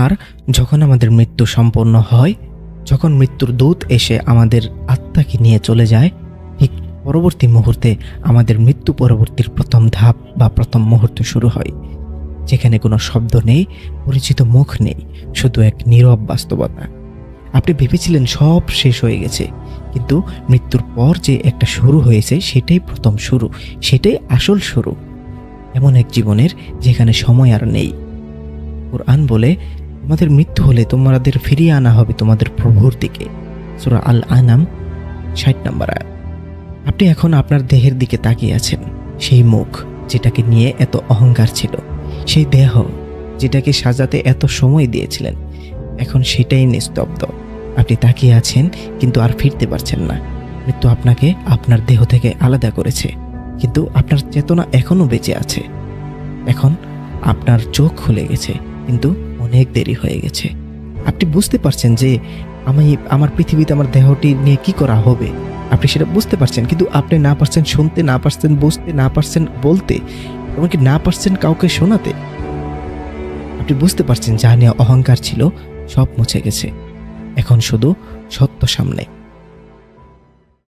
আর যখন আমাদের মৃত্যু সম্পন্ন হয়, যখন মৃত্যুর দূত এসে আমাদের আত্মাকে নিয়ে চলে যায়, ঠিক পরবর্তী মুহূর্তে আমাদের মৃত্যু পরবর্তীর প্রথম ধাপ বা প্রথম মুহূর্ত শুরু হয়, যেখানে কোনো শব্দ নেই, পরিচিত মুখ নেই, শুধু এক নীরব বাস্তবতা। আপনি ভেবেছিলেন সব শেষ হয়ে গেছে, কিন্তু মৃত্যুর পর যে একটা শুরু হয়েছে সেটাই প্রথম শুরু, সেটাই আসল শুরু। এমন এক জীবনের যেখানে সময় আর নেই। কুরআন বলে, তোমাদের মৃত্যু হলে তোমাদের ফিরিয়ে আনা হবে তোমাদের প্রভুর দিকে। সূরা আল আনাম ৬০ নম্বর আয়াত। আপনি এখন আপনার দেহের দিকে তাকিয়ে আছেন, সেই মুখ যেটাকে নিয়ে এত অহংকার ছিল, সেই দেহ যেটাকে সাজাতে এত সময় দিয়েছিলেন, এখন সেটাই নিস্তব্ধ। আপনি তাকিয়ে আছেন কিন্তু আর ফিরতে পারছেন না। মৃত্যু আপনাকে আপনার দেহ থেকে আলাদা করেছে, কিন্তু আপনার চেতনা এখনো বেঁচে আছে। এখন আপনার চোখ খুলে গেছে, কিন্তু অনেক দেরি হয়ে গেছে। আপনি বুঝতে পারছেন যে আমার পৃথিবীতে আমার দেহটি নিয়ে কি করা হবে, আপনি সেটা বুঝতে পারছেন, কিন্তু আপনি না পারছেন শুনতে, না পারছেন বুঝতে, না পারছেন বলতে, এমনকি না পারছেন কাউকে শোনাতে। আপনি বুঝতে পারছেন যা নিয়ে অহংকার ছিল সব মুছে গেছে, এখন শুধু সত্য সামনে।